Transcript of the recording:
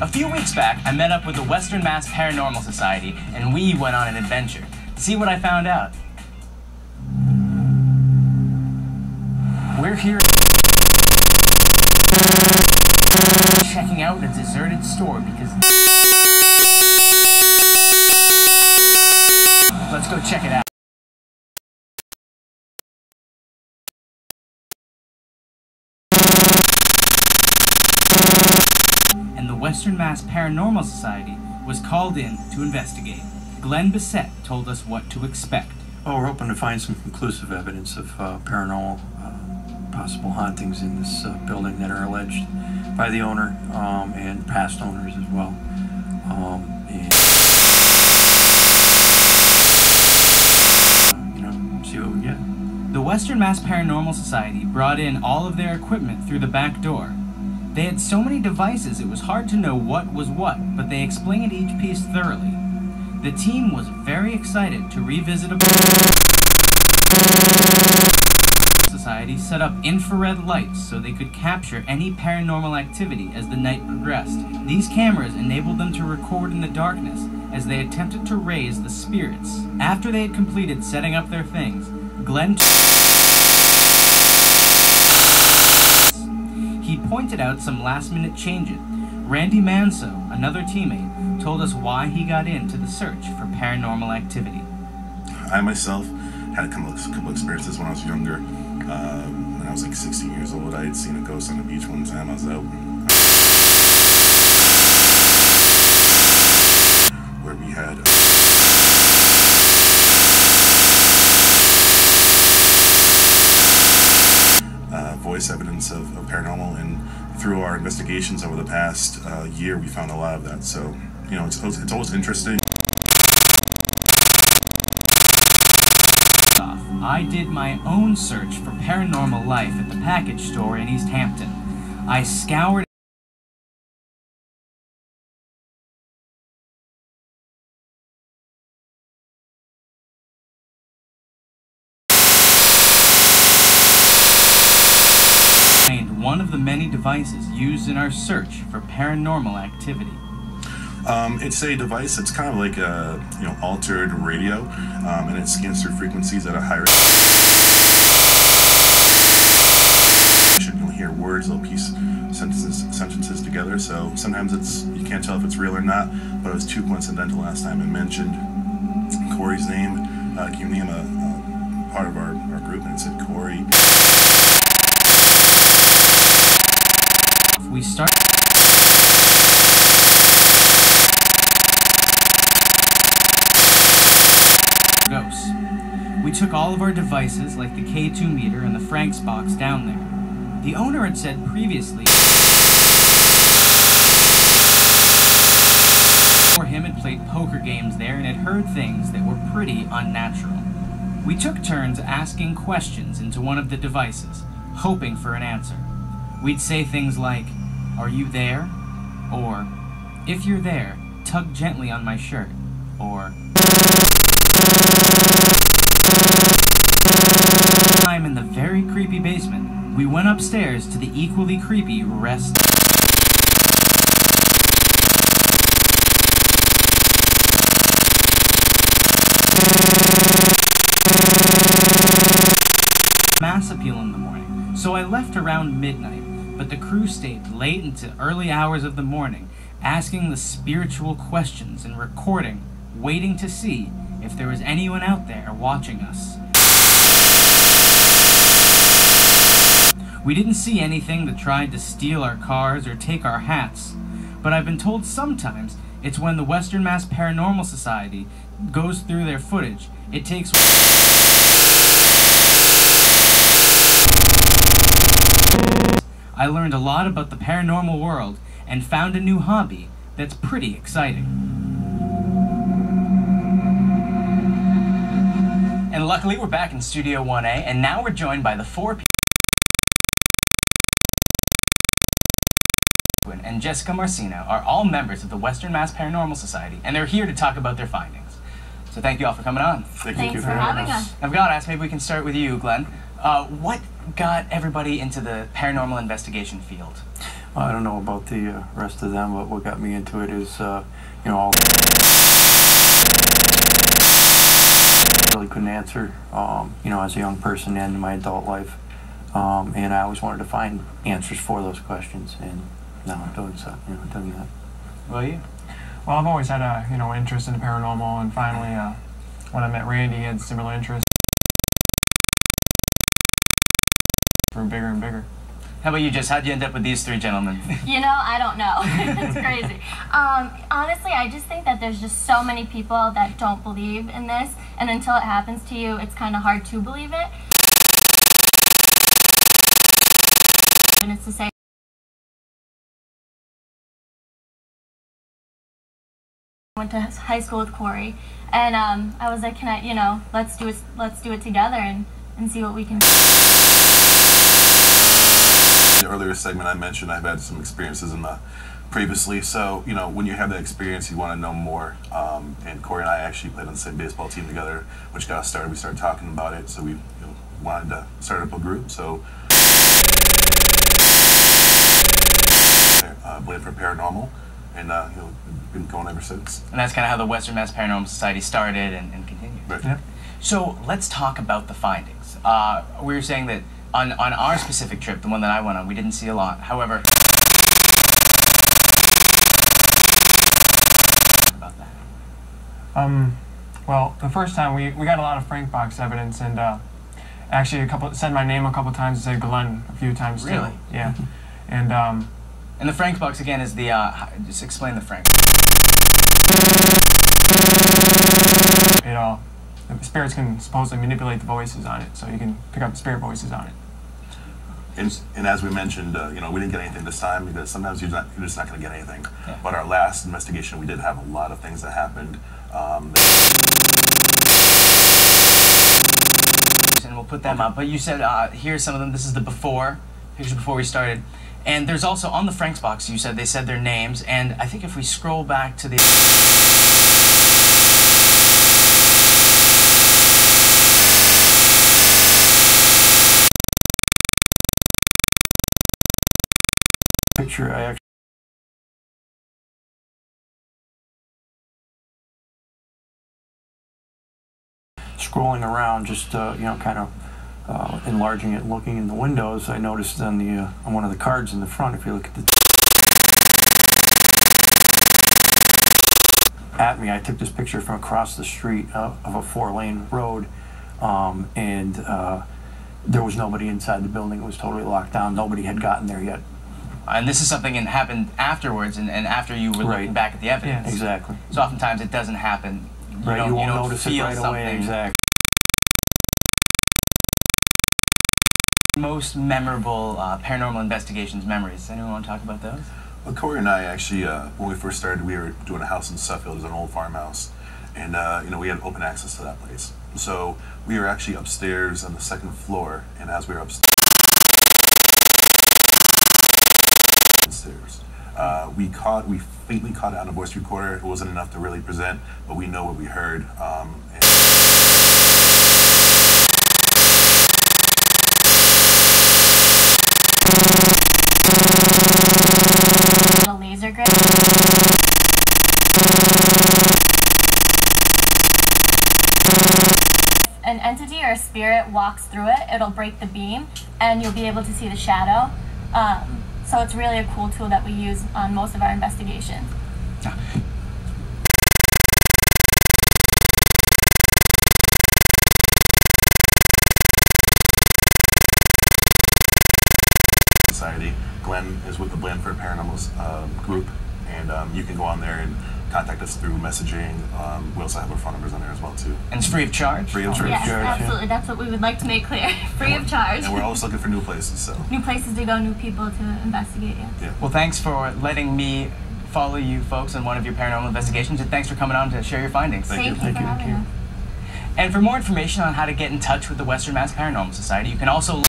few weeks back, I met up with the Western Mass Paranormal Society, and we went on an adventure. See what I found out. We're here checking out a deserted store because... Let's go check it out. And the Western Mass Paranormal Society was called in to investigate. W.M.P.S told us what to expect. Oh, we're hoping to find some conclusive evidence of paranormal, possible hauntings in this building that are alleged by the owner and past owners as well. And see what we get. The Western Mass Paranormal Society brought in all of their equipment through the back door. They had so many devices it was hard to know what was what, but they explained each piece thoroughly. The team was very excited to revisit a society set up infrared lights so they could capture any paranormal activity as the night progressed. These cameras enabled them to record in the darkness as they attempted to raise the spirits. After they had completed setting up their things, Glenn he pointed out some last-minute changes. Randy Manso, another teammate, told us why he got into the search for paranormal activity. I myself had a couple experiences when I was younger. When I was like 16 years old, I had seen a ghost on the beach one time. I was out where we had voice evidence of paranormal, and through our investigations over the past year, we found a lot of that. So, you know, it's always interesting. I did my own search for paranormal life at the package store in East Hampton. I scoured one of the many devices used in our search for paranormal activity. It's a device that's kind of like a altered radio, and it scans through frequencies at a high rate. You'll hear words, little sentences together. So sometimes you can't tell if it's real or not. But it was too coincidental last time. It mentioned Corey's name. Gave him a part of our group, and it said Corey. We start. Ghosts. We took all of our devices, like the K2 meter and the Frank's box, down there. The owner had said previously for him had played poker games there and had heard things that were pretty unnatural. We took turns asking questions into one of the devices, hoping for an answer. We'd say things like, "Are you there?" Or, "If you're there, tug gently on my shirt." Or, "I'm in the very creepy basement." We went upstairs to the equally creepy rest mass appeal in the morning, so I left around midnight. But the crew stayed late into early hours of the morning, asking the spiritual questions and recording, waiting to see if there was anyone out there watching us. We didn't see anything that tried to steal our cars or take our hats, but I've been told sometimes it's when the Western Mass Paranormal Society goes through their footage, it takes... I learned a lot about the paranormal world and found a new hobby that's pretty exciting. And luckily we're back in Studio 1A, and now we're joined by the four people and Jessica Marcino are all members of the Western Mass Paranormal Society, and they're here to talk about their findings. So thank you all for coming on. Thank you for having us. I've got to ask, maybe we can start with you, Glenn. What got everybody into the paranormal investigation field? I don't know about the rest of them, but what got me into it is, all really couldn't answer, as a young person and in my adult life. And I always wanted to find answers for those questions, and now I'm doing so, doing that. Well, you? Well, I've always had a, interest in the paranormal, and finally, when I met Randy, he had similar interests. Grew bigger and bigger. How about you, Jess? How'd you end up with these three gentlemen? I don't know. It's crazy. Honestly, I just think that there's just so many people that don't believe in this, and until it happens to you, it's kind of hard to believe it. And it's to say, I went to high school with Corey, and I was like, can I, let's do it together and see what we can do. In the earlier segment I mentioned I've had some experiences in the previously, so when you have that experience you want to know more, and Corey and I actually played on the same baseball team together, which got us started. We started talking about it, so we wanted to start up a group, so W.M.P.S. Paranormal, and we've been going ever since. And that's kind of how the Western Mass Paranormal Society started and continued. Right. Yep. So let's talk about the findings. We were saying that on our specific trip, the one that I went on, we didn't see a lot. However, about that. Well, the first time we got a lot of Frank box evidence, and actually said my name a couple times and said Glenn a few times too. Really? Yeah. And the Frank box again is the just explain the Frank. The spirits can supposedly manipulate the voices on it, so you can pick up the spirit voices on it. And as we mentioned, we didn't get anything this time because sometimes you're just not going to get anything. Yeah. But our last investigation, we did have a lot of things that happened. And we'll put them up. But you said here's some of them. This is the picture before we started. And there's also on the Frank's box. You said they said their names, and I think if we scroll back to the Picture, I actually scrolling around, just kind of enlarging it, looking in the windows. I noticed on the on one of the cards in the front, if you look at me, I took this picture from across the street of a 4-lane road, and there was nobody inside the building. It was totally locked down. Nobody had gotten there yet. and this is something that happened afterwards, and after you were looking back at the evidence. Yes. Exactly. So oftentimes it doesn't happen. You won't notice it feel right something. away. Exactly. Most memorable paranormal investigations memories. Anyone want to talk about those? Well, Corey and I actually, when we first started, we were doing a house in Suffield. It was an old farmhouse, and we had open access to that place. So we were actually upstairs on the second floor, and as we were upstairs, we faintly caught it on a voice recorder. It wasn't enough to really present, but we know what we heard. A laser grid. An entity or a spirit walks through it, it'll break the beam, and you'll be able to see the shadow. So it's really a cool tool that we use on most of our investigations. Society. Glenn is with the W.M.P.S Paranormal group, and you can go on there and contact us through messaging. We also have our phone numbers on there as well too. And it's free of charge? Free of charge. Yes, absolutely. That's what we would like to make clear. Free of charge. And we're always looking for new places, so. New places to go, new people to investigate. Yeah. Well, thanks for letting me follow you folks on one of your paranormal investigations, and thanks for coming on to share your findings. Thank you. Thank you for having us. And for more information on how to get in touch with the Western Mass Paranormal Society, you can also